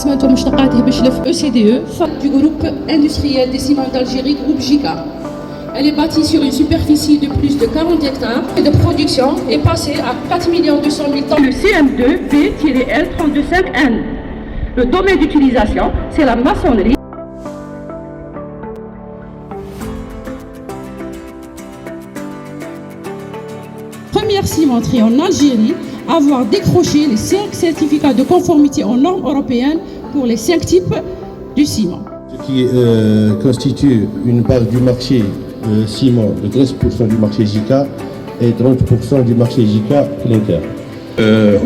سمعتوا مشتقاته بشلف ECDE du groupe industriel des ciments d'Algérie, groupe JICA. Elle est bâtie sur une superficie de plus de 40 hectares et de production est passée à 4 200 000 tonnes de CM2-B-L325N. Le domaine d'utilisation, c'est la maçonnerie. Première cimenterie en Algérie à avoir décroché les 5 certificats de conformité aux normes européennes pour les 5 types du ciment. Ce qui constitue une part du marché ciment de 13% du marché JICA et 30% du marché JICA clinker.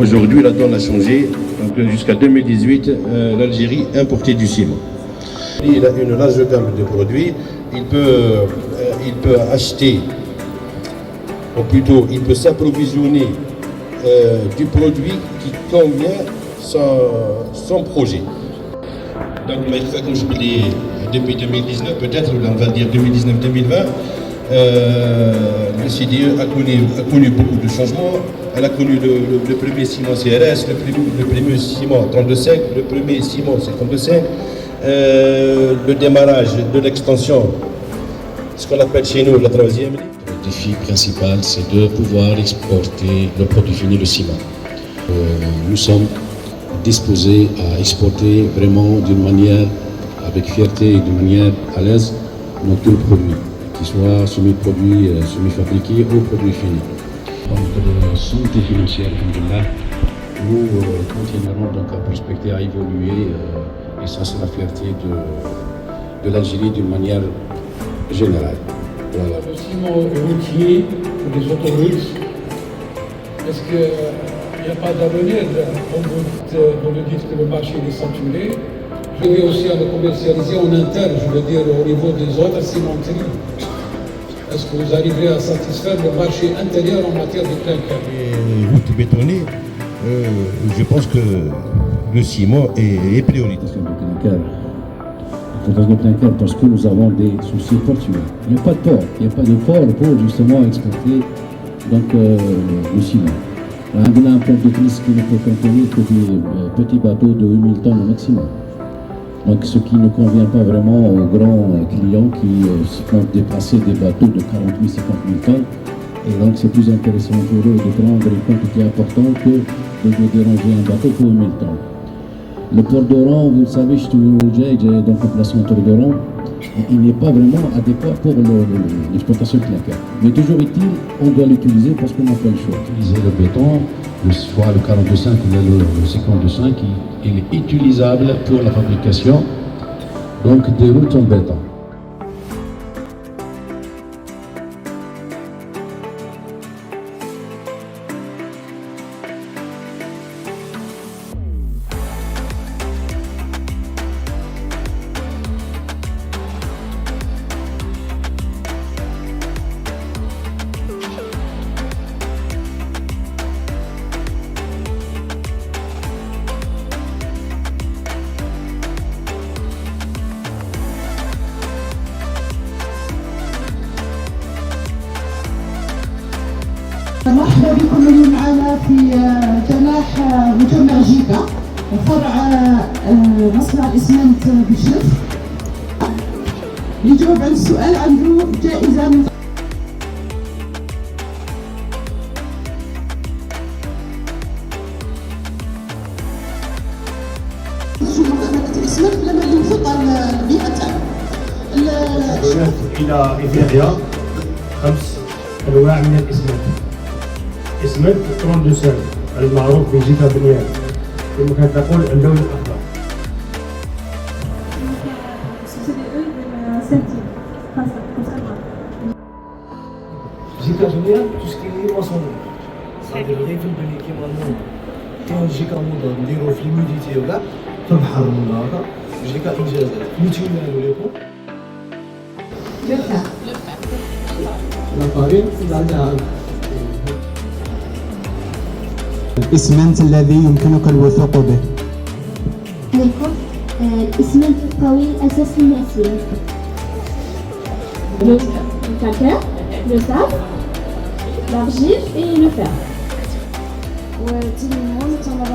Aujourd'hui, la donne a changé. Jusqu'à 2018, l'Algérie importait du ciment. Il a une large gamme de produits. Il peut acheter, ou plutôt, il peut s'approvisionner du produit qui convient son projet. Donc, comme je dis, depuis 2019, peut-être, on va dire 2019-2020, le CDE a connu beaucoup de changements. Elle a connu le premier ciment CRS, le premier ciment 32,5, le premier ciment 52,5, le démarrage de l'extension, ce qu'on appelle chez nous la troisième. Le défi principal, c'est de pouvoir exporter le produit fini, le ciment. Nous sommes disposés à exporter vraiment d'une manière, avec fierté et d'une manière à l'aise, nos produits, qu'ils soient semi-produits, semi-fabriqués ou produits finis. Donc, de santé financière, nous continuerons donc à prospecter, à évoluer, et ça c'est la fierté de l'Algérie d'une manière générale. Voilà. Le ciment routier ou les autoroutes, est-ce qu'il n'y a pas d'avenir? Vous le dites que le marché est saturé. Je vais aussi à le commercialiser en interne, je veux dire au niveau des autres cimenteries. Est-ce que vous arriverez à satisfaire le marché intérieur en matière de clinker? Les routes bétonnées, je pense que le ciment est prioritaire. Le clinker, parce que nous avons des soucis portuaires. Il n'y a pas de port, pour justement exporter donc, le ciment. On a un port de crise qui ne peut contenir que des petits bateaux de 8000 tonnes au maximum. Donc, ce qui ne convient pas vraiment aux grands clients qui font dépasser des bateaux de 40 000, 50 000 tonnes. Et donc, c'est plus intéressant pour eux de prendre une quantité importante que de déranger un bateau pour 1000 tonnes. Le port d'Oran, vous le savez, je suis donc le placement port d'Oran, il n'est pas vraiment adéquat pour l'exploitation clinker. Mais toujours est-il, on doit l'utiliser parce qu'on n'a pas le choix. Utiliser le béton, soit le 42,5 ou le 52,5, il est utilisable pour la fabrication donc des routes en béton. مرحبا بكم اليوم معنا في جناح مجمع جيكا فرع مصنع الاسمنت بشلف. اللي يجاوب عن السؤال عنده جائزة من الاسمنت لما ينفض البيئة إلى إفريقيا 5 أنواع من الاسمنت. اسمنت 32 المعروف بجيكا بنيان، يمكن تقول اللون الأخضر. جيكا بنيان تشكيل مصنوع. صافي غير في البني كيما الموضة. كاين جيكا موضة نديرو في الميديتي وكاع في البحر ولا هكا. جيكا إنجازات. نتمنى لكم. الإسمنت الذي يمكنك الوثوق به. الإسمنت القوي أساس المأسية. Le calcaire, le sable, l'argile et le fer. Ouais, dis-moi, tu en as